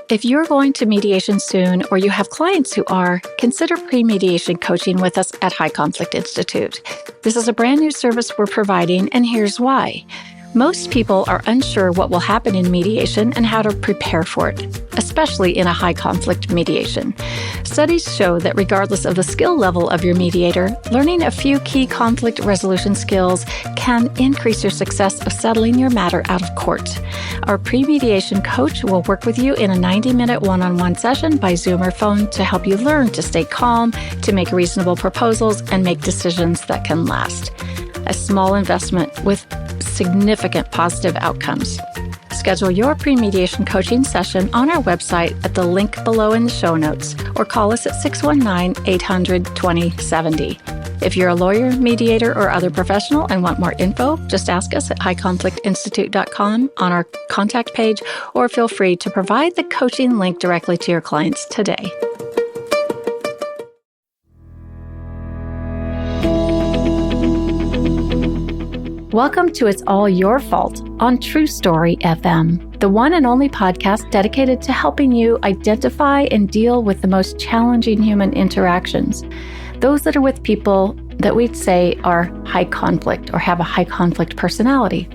If you're going to mediation soon or you have clients who are, consider pre-mediation coaching with us at High Conflict Institute. This is a brand new service we're providing, and here's why. Most people are unsure what will happen in mediation and how to prepare for it, especially in a high conflict mediation. Studies show that regardless of the skill level of your mediator, learning a few key conflict resolution skills can increase your success of settling your matter out of court. Our pre-mediation coach will work with you in a 90-minute one-on-one session by Zoom or phone to help you learn to stay calm, to make reasonable proposals, and make decisions that can last. A small investment with significant positive outcomes. Schedule your pre-mediation coaching session on our website at the link below in the show notes, or call us at 619-800-2070. If you're a lawyer, mediator, or other professional and want more info, just ask us at highconflictinstitute.com on our contact page, or feel free to provide the coaching link directly to your clients today. Welcome to It's All Your Fault on True Story FM, the one and only podcast dedicated to helping you identify and deal with the most challenging human interactions, those that are with people that we'd say are high conflict or have a high conflict personality.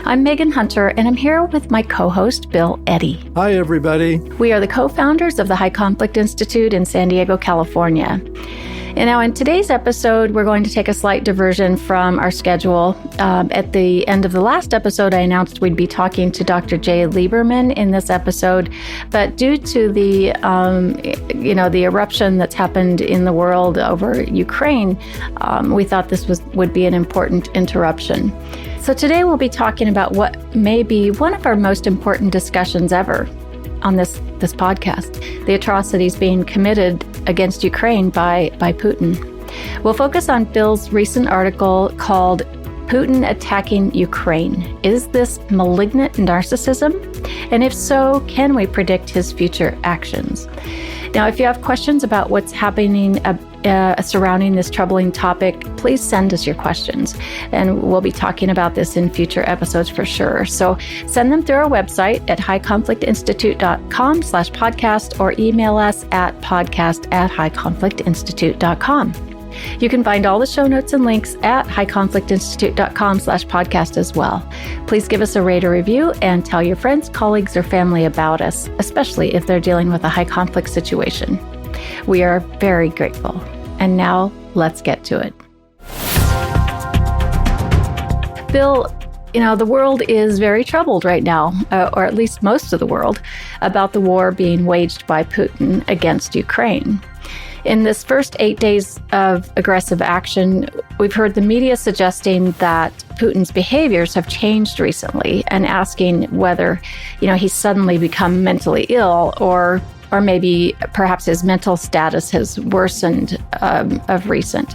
I'm Megan Hunter, and I'm here with my co-host, Bill Eddy. Hi, everybody. We are the co-founders of the High Conflict Institute in San Diego, California. And now in today's episode, we're going to take a slight diversion from our schedule. At the end of the last episode, I announced we'd be talking to Dr. Jay Lieberman in this episode. But due to the, the eruption that's happened in the world over Ukraine, we thought this would be an important interruption. So today we'll be talking about what may be one of our most important discussions ever on this podcast, the atrocities being committed against Ukraine by Putin. We'll focus on Bill's recent article called Putin Attacking Ukraine. Is this malignant narcissism? And if so, can we predict his future actions? Now, if you have questions about what's happening surrounding this troubling topic, please send us your questions. And we'll be talking about this in future episodes for sure. So send them through our website at highconflictinstitute.com/podcast or email us at podcast@highconflictinstitute.com. You can find all the show notes and links at highconflictinstitute.com/podcast as well. Please give us a rate or review and tell your friends, colleagues, or family about us, especially if they're dealing with a high conflict situation. We are very grateful. And now let's get to it. Bill, the world is very troubled right now, or at least most of the world, about the war being waged by Putin against Ukraine. In this first 8 days of aggressive action, we've heard the media suggesting that Putin's behaviors have changed recently and asking whether, he's suddenly become mentally ill or maybe perhaps his mental status has worsened of recent.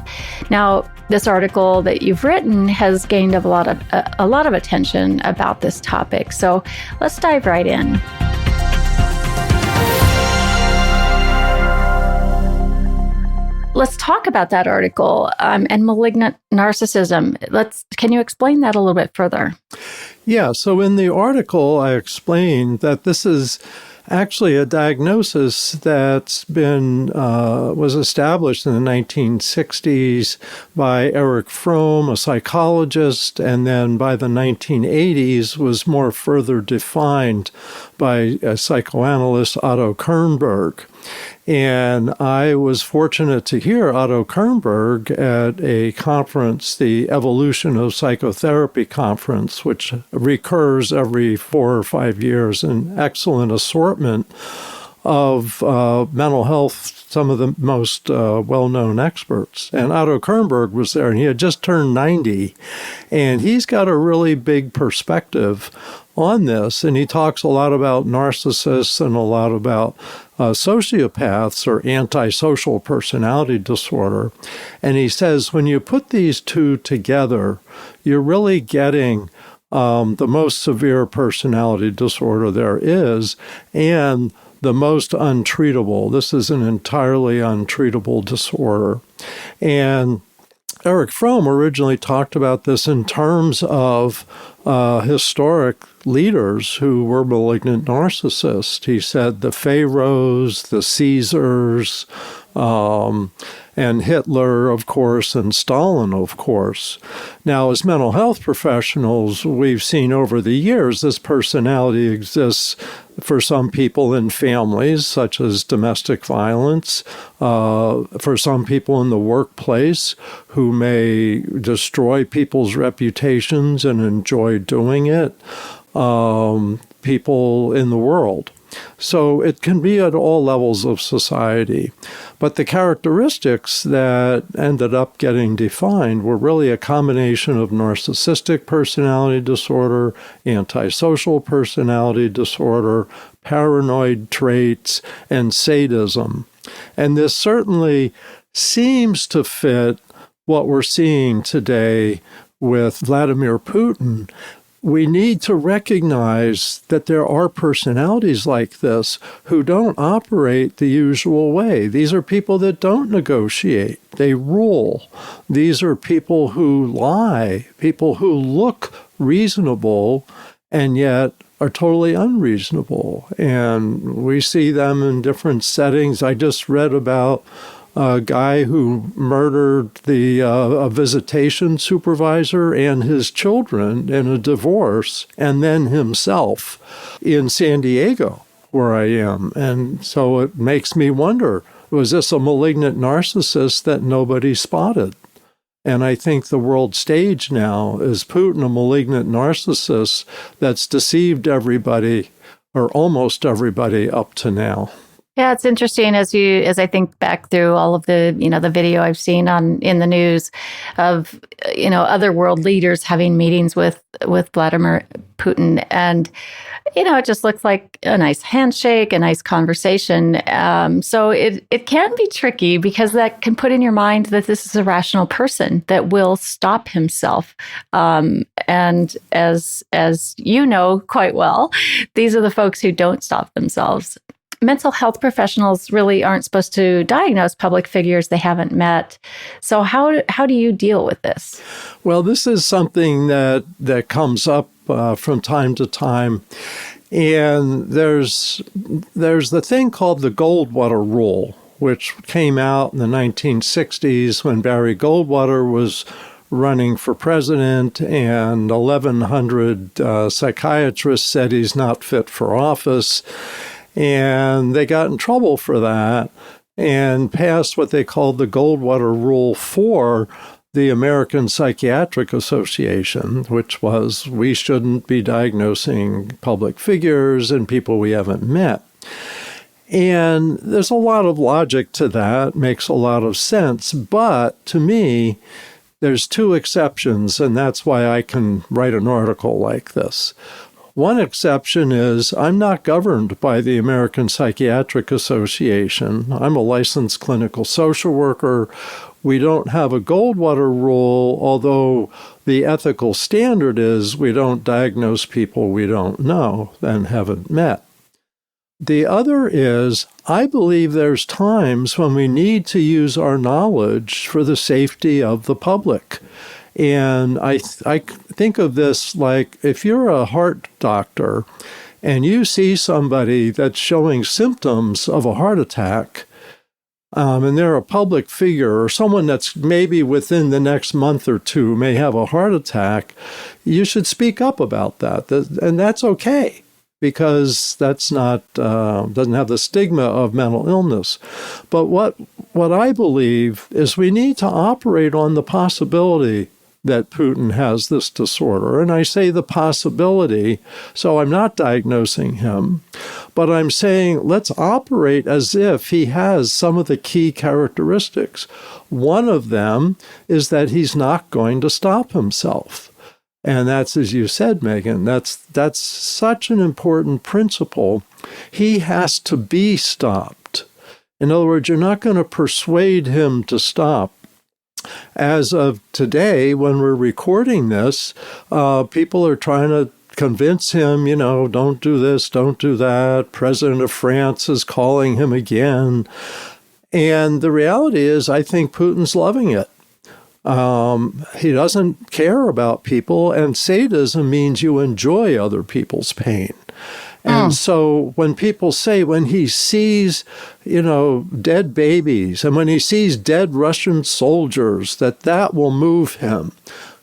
Now, this article that you've written has gained a lot of attention about this topic. So let's dive right in. Let's talk about that article and malignant narcissism. Can you explain that a little bit further? Yeah, so in the article, I explained that this is actually a diagnosis that's was established in the 1960s by Erich Fromm, a psychologist, and then by the 1980s was more further defined by a psychoanalyst, Otto Kernberg. And I was fortunate to hear Otto Kernberg at a conference, the Evolution of Psychotherapy conference, which recurs every 4 or 5 years, an excellent assortment of mental health, some of the most well-known experts. And Otto Kernberg was there, and he had just turned 90, and he's got a really big perspective on this, and he talks a lot about narcissists and a lot about sociopaths or antisocial personality disorder. And he says when you put these two together, you're really getting the most severe personality disorder there is and the most untreatable. This is an entirely untreatable disorder. And Erich Fromm originally talked about this in terms of historic leaders who were malignant narcissists. He said the pharaohs, the Caesars, and Hitler, of course, and Stalin, of course. Now, as mental health professionals, we've seen over the years this personality exists for some people in families, such as domestic violence, for some people in the workplace who may destroy people's reputations and enjoy doing it, people in the world. So it can be at all levels of society. But the characteristics that ended up getting defined were really a combination of narcissistic personality disorder, antisocial personality disorder, paranoid traits, and sadism. And this certainly seems to fit what we're seeing today with Vladimir Putin. We need to recognize that there are personalities like this who don't operate the usual way. These are people that don't negotiate. They rule. These are people who lie, people who look reasonable and yet are totally unreasonable. And we see them in different settings. I just read about a guy who murdered a visitation supervisor and his children in a divorce, and then himself in San Diego, where I am. And so it makes me wonder, was this a malignant narcissist that nobody spotted? And I think the world stage now is Putin, a malignant narcissist that's deceived everybody, or almost everybody up to now. Yeah, it's interesting as I think back through all of the, the video I've seen in the news of, other world leaders having meetings with Vladimir Putin. And, it just looks like a nice handshake, a nice conversation. So it can be tricky because that can put in your mind that this is a rational person that will stop himself. And as you know quite well, these are the folks who don't stop themselves. Mental health professionals really aren't supposed to diagnose public figures they haven't met. So how do you deal with this? Well, this is something that comes up from time to time. And there's the thing called the Goldwater Rule, which came out in the 1960s when Barry Goldwater was running for president, and 1,100 psychiatrists said he's not fit for office. And they got in trouble for that and passed what they called the Goldwater Rule for the American Psychiatric Association, which was we shouldn't be diagnosing public figures and people we haven't met. And there's a lot of logic to that, makes a lot of sense. But to me, there's two exceptions, and that's why I can write an article like this. One exception is I'm not governed by the American Psychiatric Association. I'm a licensed clinical social worker. We don't have a Goldwater Rule, although the ethical standard is we don't diagnose people we don't know and haven't met. The other is I believe there's times when we need to use our knowledge for the safety of the public. And I think of this like if you're a heart doctor and you see somebody that's showing symptoms of a heart attack, and they're a public figure or someone that's maybe within the next month or two may have a heart attack, you should speak up about that. And that's okay because that's not doesn't have the stigma of mental illness. But what I believe is we need to operate on the possibility that Putin has this disorder. And I say the possibility, so I'm not diagnosing him, but I'm saying let's operate as if he has some of the key characteristics. One of them is that he's not going to stop himself. And that's, as you said, Megan, that's such an important principle. He has to be stopped. In other words, you're not going to persuade him to stop. As of today, when we're recording this, people are trying to convince him, don't do this, don't do that. President of France is calling him again. And the reality is, I think Putin's loving it. He doesn't care about people, and sadism means you enjoy other people's pain. And so when people say, when he sees, dead babies, and when he sees dead Russian soldiers, that will move him,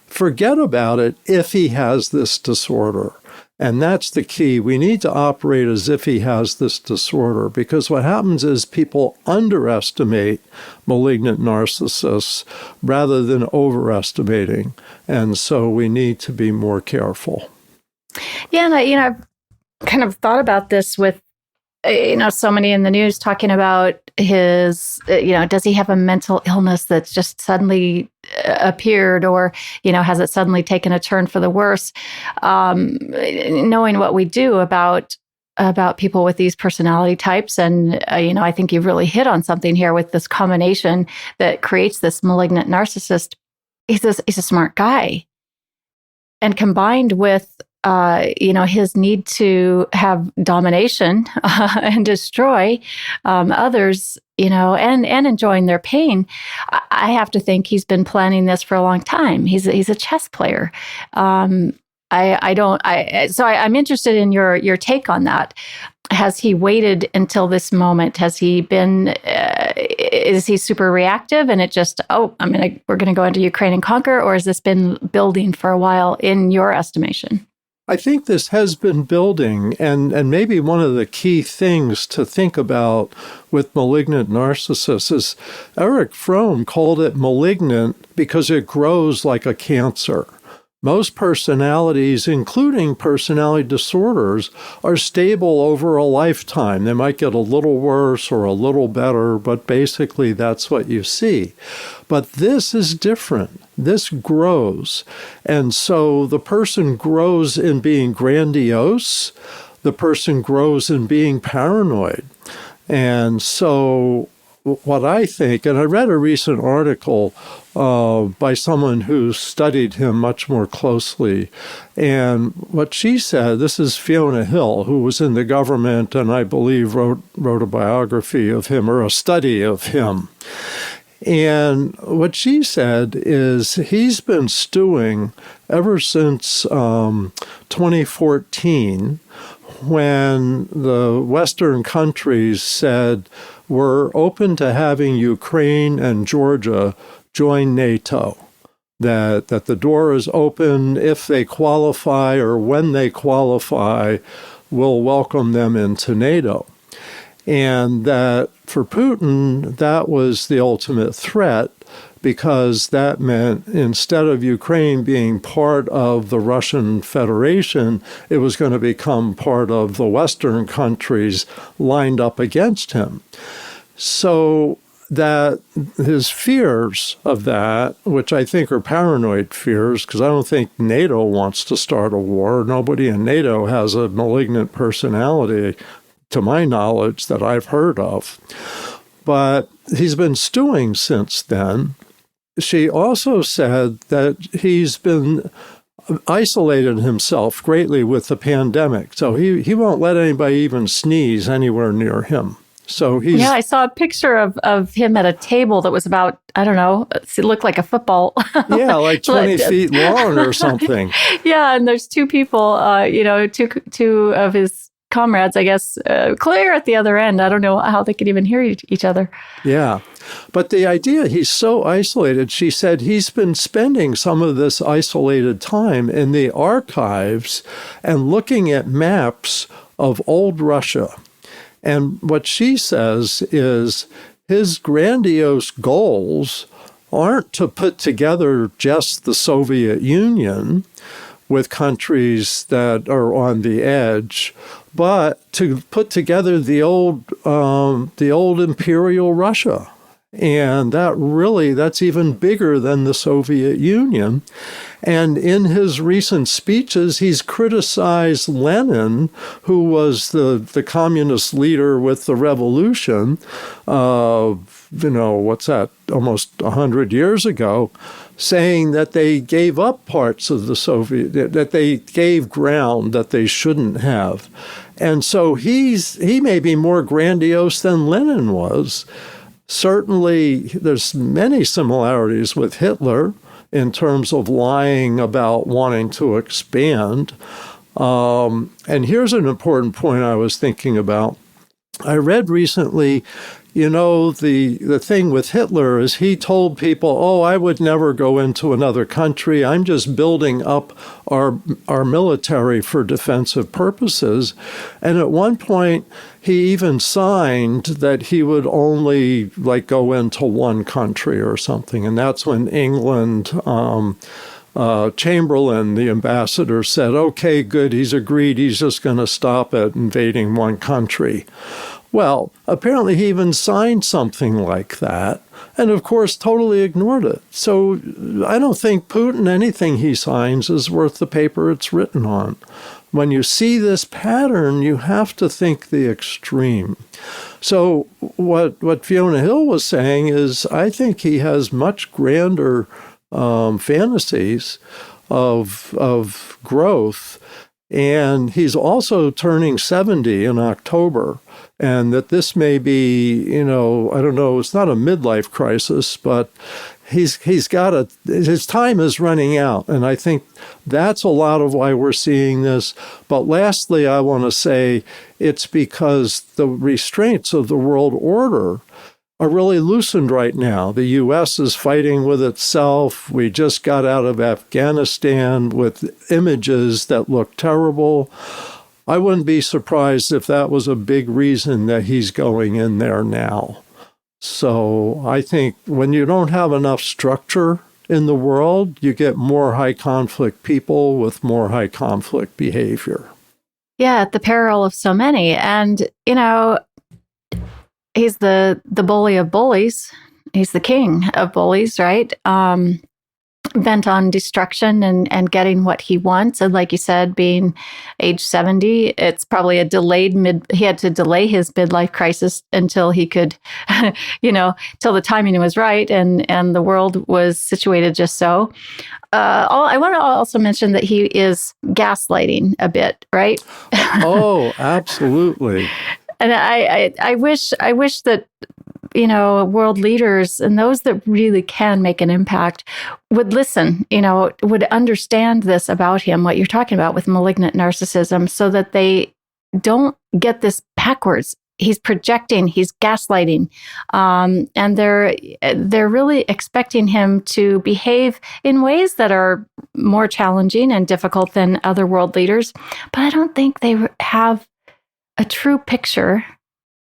forget about it if he has this disorder. And that's the key. We need to operate as if he has this disorder, because what happens is people underestimate malignant narcissists rather than overestimating. And so we need to be more careful. Yeah, and I've kind of thought about this with, so many in the news talking about his, does he have a mental illness that's just suddenly appeared, or, has it suddenly taken a turn for the worse? Knowing what we do about people with these personality types. And, I think you've really hit on something here with this combination that creates this malignant narcissist. He's a smart guy. And combined with his need to have domination and destroy others, and enjoying their pain, I have to think he's been planning this for a long time. He's a chess player. So I'm interested in your take on that. Has he waited until this moment? Has he been? Is he super reactive and it just, we're going to go into Ukraine and conquer, or has this been building for a while in your estimation? I think this has been building, and maybe one of the key things to think about with malignant narcissists is Erich Fromm called it malignant because it grows like a cancer. Most personalities, including personality disorders, are stable over a lifetime. They might get a little worse or a little better, but basically that's what you see. But this is different. This grows. And so the person grows in being grandiose. The person grows in being paranoid. And so what I think, and I read a recent article by someone who studied him much more closely, and what she said, this is Fiona Hill, who was in the government and I believe wrote a biography of him or a study of him. And what she said is he's been stewing ever since 2014, when the Western countries said, we're open to having Ukraine and Georgia join NATO, that the door is open if they qualify or when they qualify, we'll welcome them into NATO. And that for Putin, that was the ultimate threat, because that meant instead of Ukraine being part of the Russian Federation, it was going to become part of the Western countries lined up against him. So that his fears of that, which I think are paranoid fears, because I don't think NATO wants to start a war. Nobody in NATO has a malignant personality, to my knowledge, that I've heard of. But he's been stewing since then. She also said that he's been isolated himself greatly with the pandemic. So he won't let anybody even sneeze anywhere near him. So he's... Yeah, I saw a picture of him at a table that was about, I don't know, it looked like a football. Yeah, like 20 feet long or something. Yeah, and there's two people, two of his comrades, I guess, clear at the other end. I don't know how they could even hear each other. Yeah. But the idea, he's so isolated, she said he's been spending some of this isolated time in the archives and looking at maps of old Russia. And what she says is his grandiose goals aren't to put together just the Soviet Union with countries that are on the edge, but to put together the old imperial Russia. And that's even bigger than the Soviet Union. And in his recent speeches, he's criticized Lenin, who was the communist leader with the revolution, almost 100 years ago, saying that they gave up parts of the Soviet, that they gave ground that they shouldn't have. And so he may be more grandiose than Lenin was. Certainly, there's many similarities with Hitler in terms of lying about wanting to expand. And here's an important point I was thinking about. I read recently, the thing with Hitler is he told people, oh, I would never go into another country. I'm just building up our military for defensive purposes. And at one point, he even signed that he would only go into one country or something. And that's when England, Chamberlain, the ambassador, said, okay, good, he's agreed. He's just going to stop at invading one country. Well, apparently he even signed something like that, and of course totally ignored it. So I don't think Putin, anything he signs, is worth the paper it's written on. When you see this pattern, you have to think the extreme. So what Fiona Hill was saying is, I think he has much grander fantasies of growth, and he's also turning 70 in October. And that this may be, I don't know, it's not a midlife crisis, but his time is running out. And I think that's a lot of why we're seeing this. But lastly, I want to say it's because the restraints of the world order are really loosened right now. The U.S. is fighting with itself. We just got out of Afghanistan with images that look terrible. I wouldn't be surprised if that was a big reason that he's going in there now. So I think when you don't have enough structure in the world, you get more high conflict people with more high conflict behavior. Yeah, at the peril of so many. And, he's the bully of bullies. He's the king of bullies, right? Bent on destruction and getting what he wants. And like you said, being age 70, it's probably he had to delay his midlife crisis until he could, till the timing was right and the world was situated just so. I want to also mention that he is gaslighting a bit, right? Oh, absolutely. And I wish that world leaders and those that really can make an impact would listen, would understand this about him, what you're talking about with malignant narcissism, so that they don't get this backwards. He's projecting, he's gaslighting, and they're really expecting him to behave in ways that are more challenging and difficult than other world leaders. But I don't think they have a true picture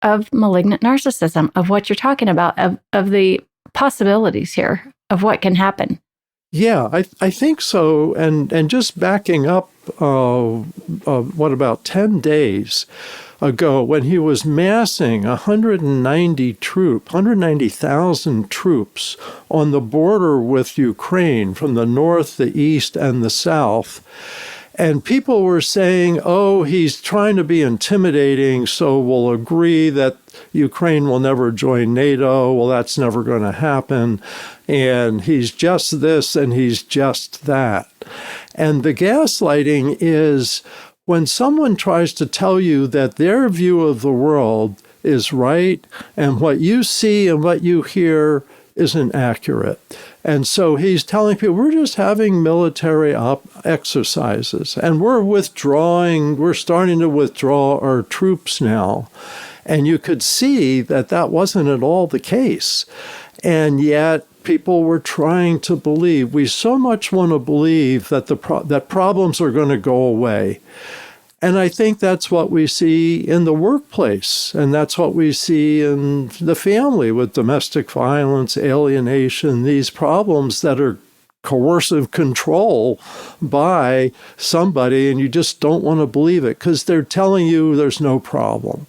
of malignant narcissism, of what you're talking about, of the possibilities here, of what can happen. Yeah, I think so. And just backing up, about 10 days ago, when he was massing 190,000 troops on the border with Ukraine from the north, the east, and the south. And people were saying, oh, he's trying to be intimidating, so we'll agree that Ukraine will never join NATO. Well, that's never going to happen. And he's just this and he's just that. And the gaslighting is when someone tries to tell you that their view of the world is right and what you see and what you hear isn't accurate. And so he's telling people, we're just having military exercises, and we're starting to withdraw our troops now. And you could see that wasn't at all the case. And yet people were trying to believe. We so much want to believe that that problems are going to go away. And I think that's what we see in the workplace, and that's what we see in the family with domestic violence, alienation, these problems that are coercive control by somebody, and you just don't want to believe it because they're telling you there's no problem.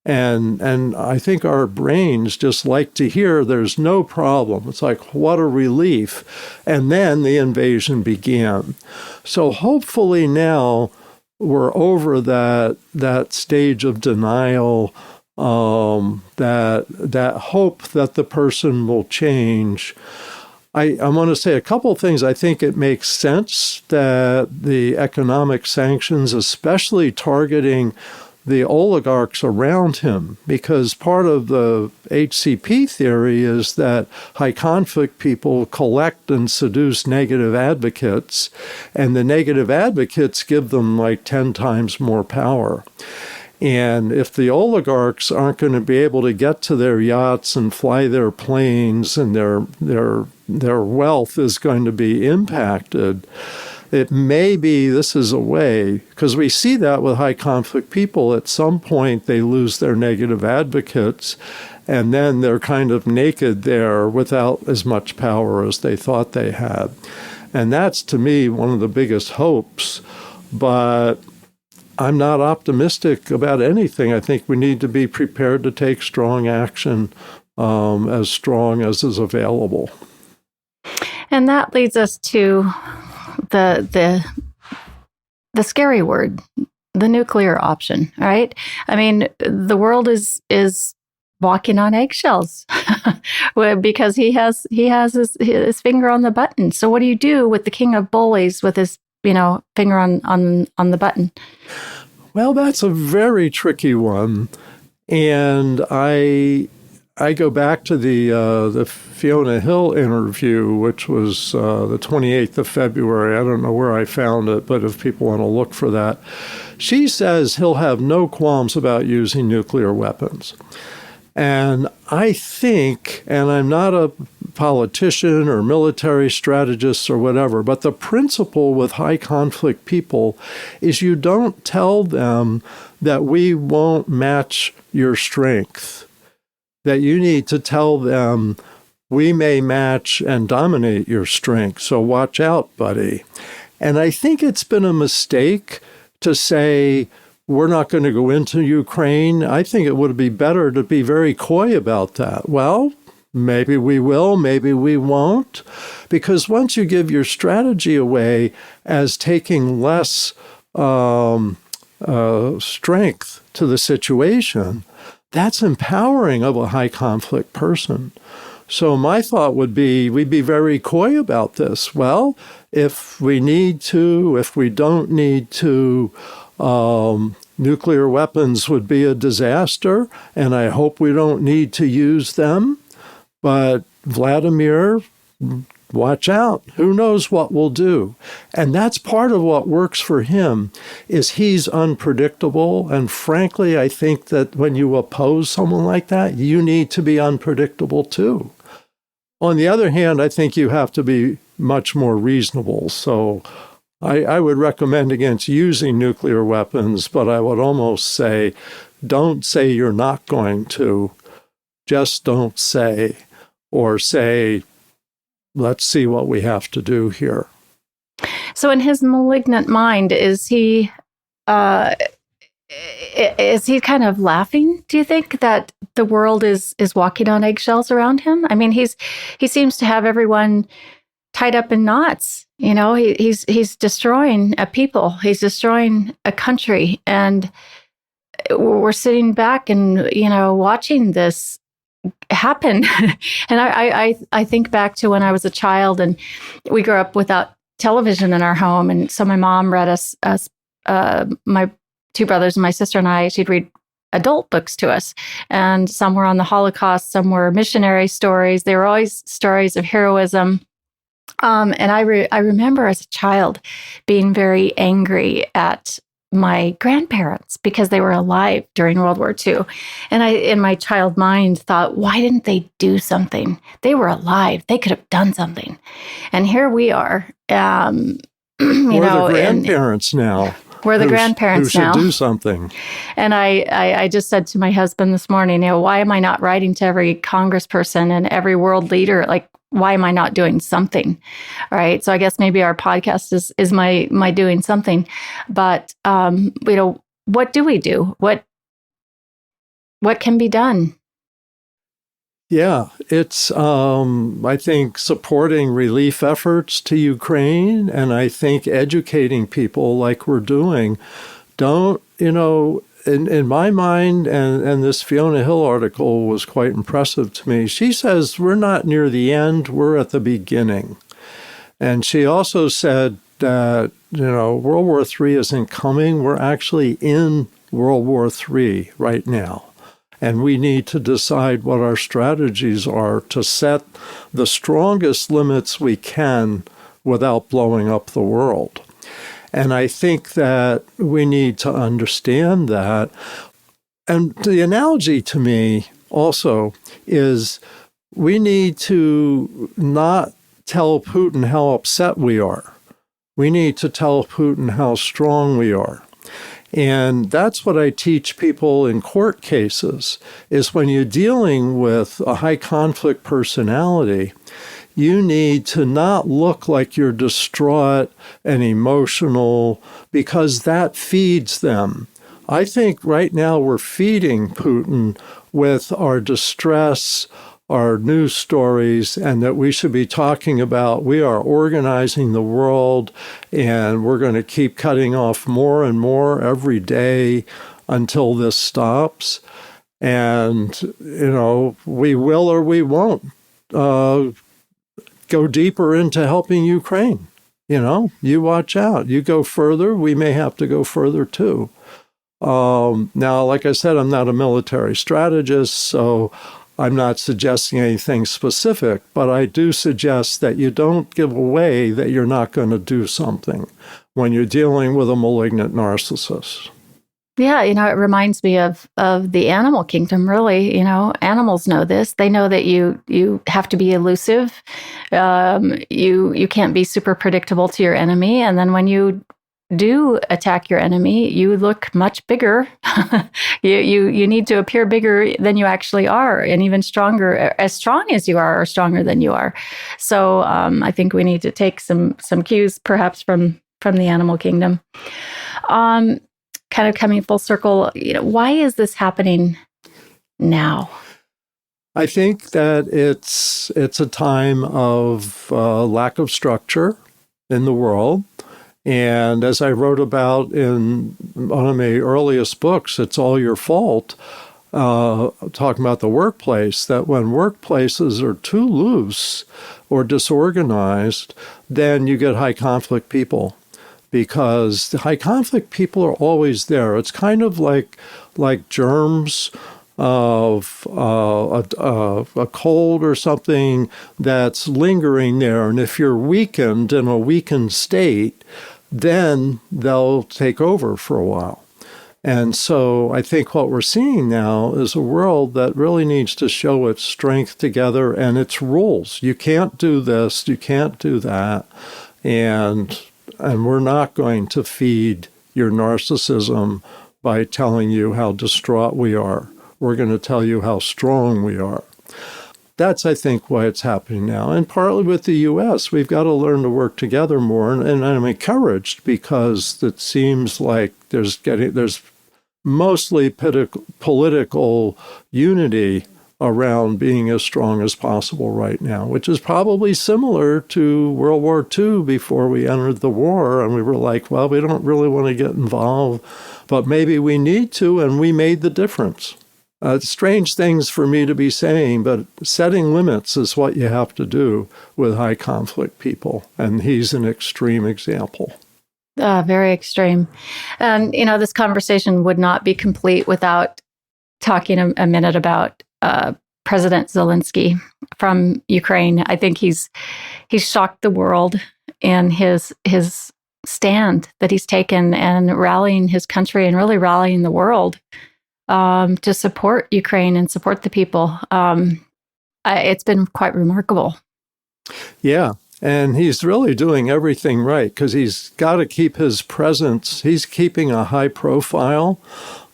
And I think our brains just like to hear there's no problem. It's like, what a relief. And then the invasion began. So hopefully now we're over that stage of denial, that hope that the person will change. I want to say a couple of things. I think it makes sense that the economic sanctions, especially targeting the oligarchs around him, because part of the HCP theory is that high conflict people collect and seduce negative advocates, and the negative advocates give them like 10 times more power. And if the oligarchs aren't going to be able to get to their yachts and fly their planes, and their wealth is going to be impacted, it may be this is a way, because we see that with high conflict people. At some point, they lose their negative advocates, and then they're kind of naked there without as much power as they thought they had. And that's, to me, one of the biggest hopes. But I'm not optimistic about anything. I think we need to be prepared to take strong action, as strong as is available. And that leads us to the scary word, the nuclear option, right? I mean, the world is walking on eggshells because he has his finger on the button. So what do you do with the king of bullies with his finger on the button? Well, that's a very tricky one, and I go back to the Fiona Hill interview, which was the 28th of February. I don't know where I found it, but if people want to look for that, she says he'll have no qualms about using nuclear weapons. And I think, and I'm not a politician or military strategist or whatever, but the principle with high conflict people is you don't tell them that we won't match your strength, that you need to tell them we may match and dominate your strength, so watch out, buddy. And I think it's been a mistake to say, we're not going to go into Ukraine. I think it would be better to be very coy about that. Well, maybe we will, maybe we won't. Because once you give your strategy away as taking less strength to the situation, that's empowering of a high conflict person. So my thought would be, we'd be very coy about this. Well, if we need to, if we don't need to, nuclear weapons would be a disaster, and I hope we don't need to use them. But Vladimir, watch out. Who knows what we'll do? And that's part of what works for him, is he's unpredictable. And frankly, I think that when you oppose someone like that, you need to be unpredictable too. On the other hand, I think you have to be much more reasonable. So I would recommend against using nuclear weapons, but I would almost say, don't say you're not going to. Just don't say, or say, let's see what we have to do here. So in his malignant mind, is he kind of laughing? Do you think that the world is walking on eggshells around him? I mean, he seems to have everyone tied up in knots. He's destroying a people. He's destroying a country, and we're sitting back and watching this happen. And I think back to when I was a child, and we grew up without television in our home, and so my mom read us my two brothers and my sister and I. She'd read adult books to us, and some were on the Holocaust, some were missionary stories. They were always stories of heroism. And I remember as a child being very angry at my grandparents because they were alive during World War II. And I, in my child mind, thought, why didn't they do something? They were alive. They could have done something. And here we are. We're the grandparents now. We're the grandparents now. Who should do something. And I just said to my husband this morning, why am I not writing to every congressperson and every world leader? Like, why am I not doing something? All right. So I guess maybe our podcast is my doing something. But, what do we do? What can be done? Yeah, it's, I think, supporting relief efforts to Ukraine, and I think educating people like we're doing. Don't, in my mind, and this Fiona Hill article was quite impressive to me, she says we're not near the end, we're at the beginning. And she also said that, World War III isn't coming, we're actually in World War III right now. And we need to decide what our strategies are to set the strongest limits we can without blowing up the world. And I think that we need to understand that. And the analogy to me also is we need to not tell Putin how upset we are. We need to tell Putin how strong we are. And that's what I teach people in court cases, is when you're dealing with a high conflict personality, you need to not look like you're distraught and emotional, because that feeds them. I think right now we're feeding Putin with our distress, our news stories, and that we should be talking about we are organizing the world and we're going to keep cutting off more and more every day until this stops. And, we will or we won't go deeper into helping Ukraine. You watch out. You go further, we may have to go further too. Now, like I said, I'm not a military strategist, so I'm not suggesting anything specific, but I do suggest that you don't give away that you're not going to do something when you're dealing with a malignant narcissist. Yeah, it reminds me of the animal kingdom, really. Animals know this. They know that you have to be elusive. You can't be super predictable to your enemy. And then when you do attack your enemy, you look much bigger. you need to appear bigger than you actually are, and even stronger, as strong as you are, or stronger than you are. So I think we need to take some cues, perhaps from the animal kingdom. Kind of coming full circle, why is this happening now? I think that it's a time of lack of structure in the world. And as I wrote about in one of my earliest books, It's All Your Fault, talking about the workplace, that when workplaces are too loose or disorganized, then you get high conflict people, because the high conflict people are always there. It's kind of like germs of a cold or something that's lingering there. And if you're weakened in a weakened state, then they'll take over for a while. And so I think what we're seeing now is a world that really needs to show its strength together and its rules. You can't do this, you can't do that. And we're not going to feed your narcissism by telling you how distraught we are. We're going to tell you how strong we are. That's, I think, why it's happening now. And partly with the U.S., we've got to learn to work together more. And I'm encouraged, because it seems like there's mostly political unity around being as strong as possible right now, which is probably similar to World War II before we entered the war. And we were like, well, we don't really want to get involved, but maybe we need to, and we made the difference. Strange things for me to be saying, but setting limits is what you have to do with high conflict people. And he's an extreme example. Very extreme. And, this conversation would not be complete without talking a minute about President Zelensky from Ukraine. I think he's shocked the world in his stand that he's taken, and rallying his country and really rallying the world to support Ukraine and support the people. It's been quite remarkable. Yeah. And he's really doing everything right, because he's got to keep his presence. He's keeping a high profile,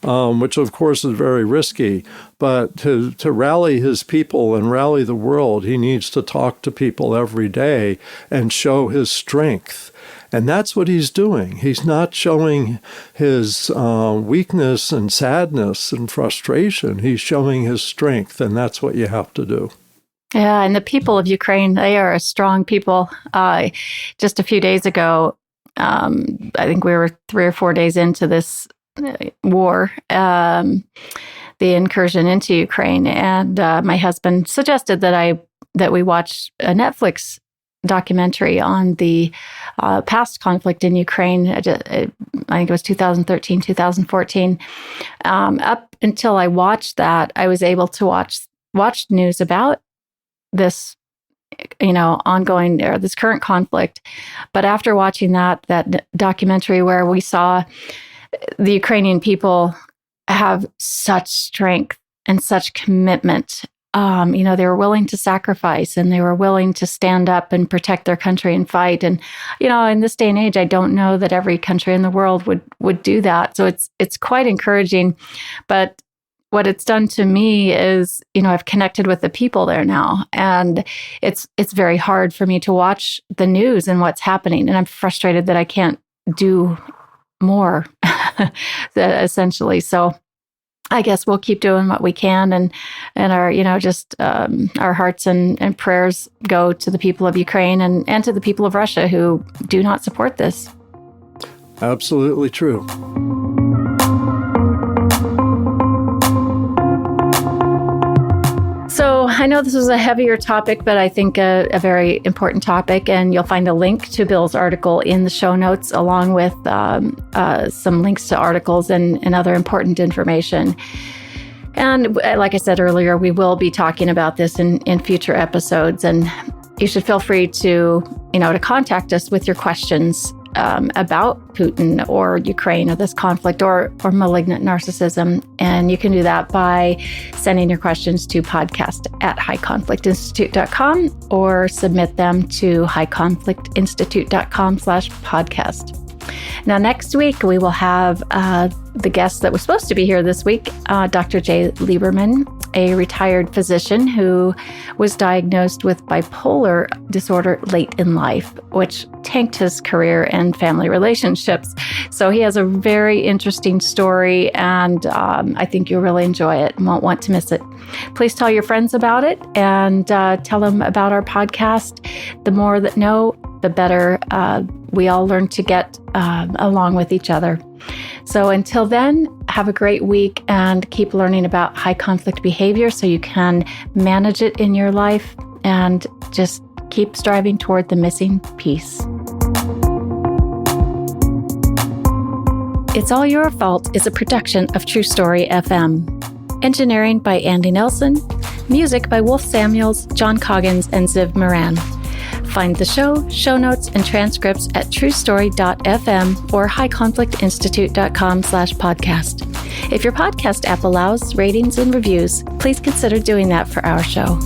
which of course is very risky. But to rally his people and rally the world, he needs to talk to people every day and show his strength. And that's what he's doing. He's not showing his weakness and sadness and frustration. He's showing his strength, and that's what you have to do. Yeah, and the people of Ukraine, they are a strong people. Just a few days ago, I think we were 3 or 4 days into this war, the incursion into Ukraine, and my husband suggested that we watch a Netflix documentary on the past conflict in Ukraine. I think it was 2013, 2014. Up until I watched that, I was able to watch news about this, ongoing, or this current conflict. But after watching that documentary, where we saw the Ukrainian people have such strength and such commitment, they were willing to sacrifice, and they were willing to stand up and protect their country and fight. And, in this day and age, I don't know that every country in the world would do that. So it's quite encouraging. But what it's done to me is, I've connected with the people there now, and it's very hard for me to watch the news and what's happening. And I'm frustrated that I can't do more, essentially. So I guess we'll keep doing what we can, and our, our hearts and prayers go to the people of Ukraine and to the people of Russia who do not support this. Absolutely true. So I know this was a heavier topic, but I think a very important topic, and you'll find a link to Bill's article in the show notes, along with some links to articles and other important information. And like I said earlier, we will be talking about this in future episodes, and you should feel free to contact us with your questions about Putin or Ukraine or this conflict or malignant narcissism. And you can do that by sending your questions to podcast@highconflictinstitute.com or submit them to highconflictinstitute.com/podcast. Now, next week, we will have the guest that was supposed to be here this week, Dr. Jay Lieberman, a retired physician who was diagnosed with bipolar disorder late in life, which tanked his career and family relationships. So he has a very interesting story, and I think you'll really enjoy it and won't want to miss it. Please tell your friends about it, and tell them about our podcast. The more that know, the better we all learn to get along with each other. So until then, have a great week and keep learning about high conflict behavior so you can manage it in your life, and just keep striving toward the missing piece. It's All Your Fault is a production of True Story FM. Engineering by Andy Nelson. Music by Wolf Samuels, John Coggins, and Ziv Moran. Find the show notes, and transcripts at truestory.fm or highconflictinstitute.com/podcast. If your podcast app allows ratings and reviews, please consider doing that for our show.